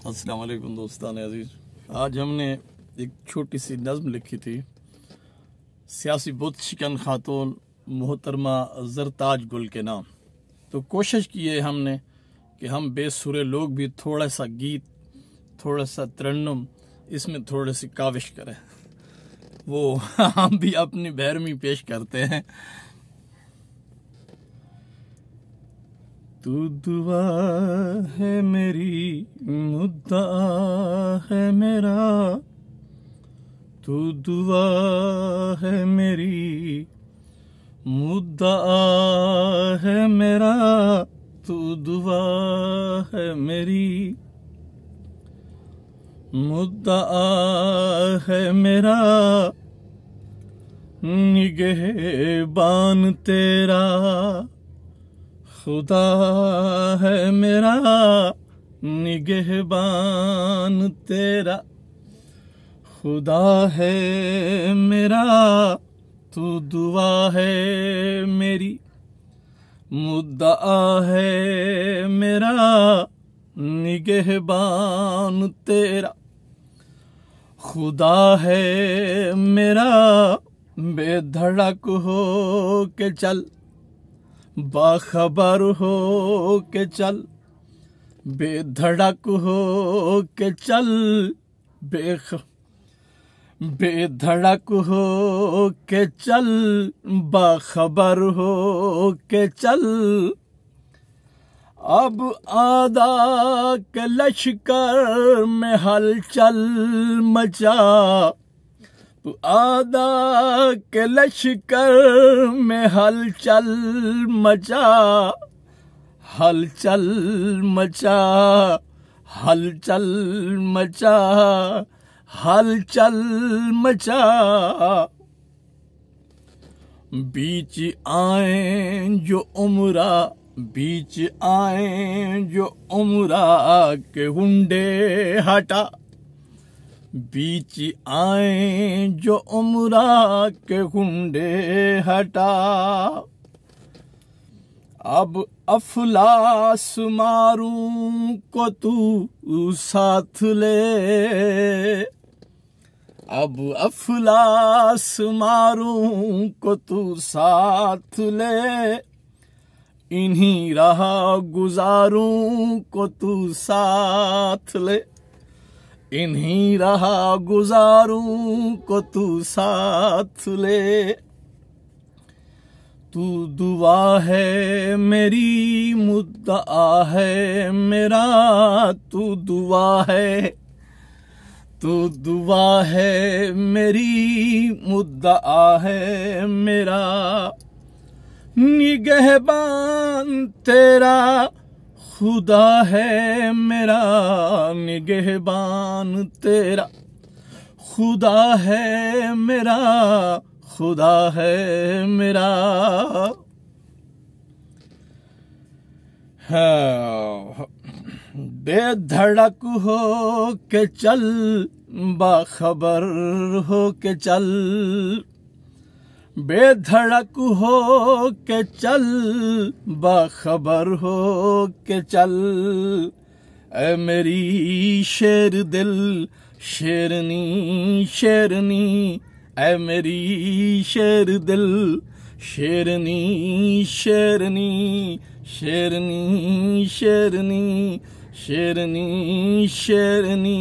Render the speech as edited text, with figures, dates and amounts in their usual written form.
अस्सलाम वालेकुम दोस्तान अजीज। आज हमने एक छोटी सी नज़्म लिखी थी। सियासी बुत शिकन खातून मोहतरमा जरताज गुल के नाम। तो कोशिश की है हमने कि हम बेसुरे लोग भी थोड़ा सा गीत, थोड़ा सा तरन्नुम, इसमें थोड़ी सी काविश करें। वो हम भी अपनी बहरमी पेश करते हैं। तू दुआ है मेरी, मुद्दा है मेरा, तू दुआ है मेरी, मुद्दा है मेरा, तू दुआ है मेरी, मुद्दा है मेरा, निगहबान तेरा खुदा है मेरा, निगहबान तेरा खुदा है मेरा, तू दुआ है मेरी, मुद्दा है मेरा, निगहबान तेरा खुदा है मेरा। बेधड़क हो के चल, बाखबर हो के चल, बेधड़क हो के चल, बेधड़क हो के चल, बाखबर हो के चल। अब आदा के लश्कर में हलचल मचा, आदा के लश्कर में हलचल मचा, हलचल मचा, हलचल मचा, हलचल मचा। बीच आए जो उमरा, बीच आए जो उमरा के हुंडे हटा, बीच आए जो उमरा के हुंडे हटा। अब अफलास मारूं को तू साथ ले, अब अफलास मारूं को तू साथ ले, इन्हीं राह गुजारूं को तू साथ ले, इन्हीं राह गुजारूं को तू साथ ले। तू दुआ है मेरी, मुद्दा है मेरा, तू दुआ है, तू दुआ है मेरी, मुद्दा है मेरा, निगहबान तेरा खुदा है मेरा, निगहबान तेरा खुदा है मेरा, खुदा है मेरा। बेधड़क हो के चल, बाखबर हो के चल, बेधड़क हो के चल, बाखबर हो के चल। ऐ मेरी शेर दिल शेरनी शेरनी, ऐ मेरी शेर दिल शेरनी शेरनी, शेरनी शेरनी, शेरनी शेरनी।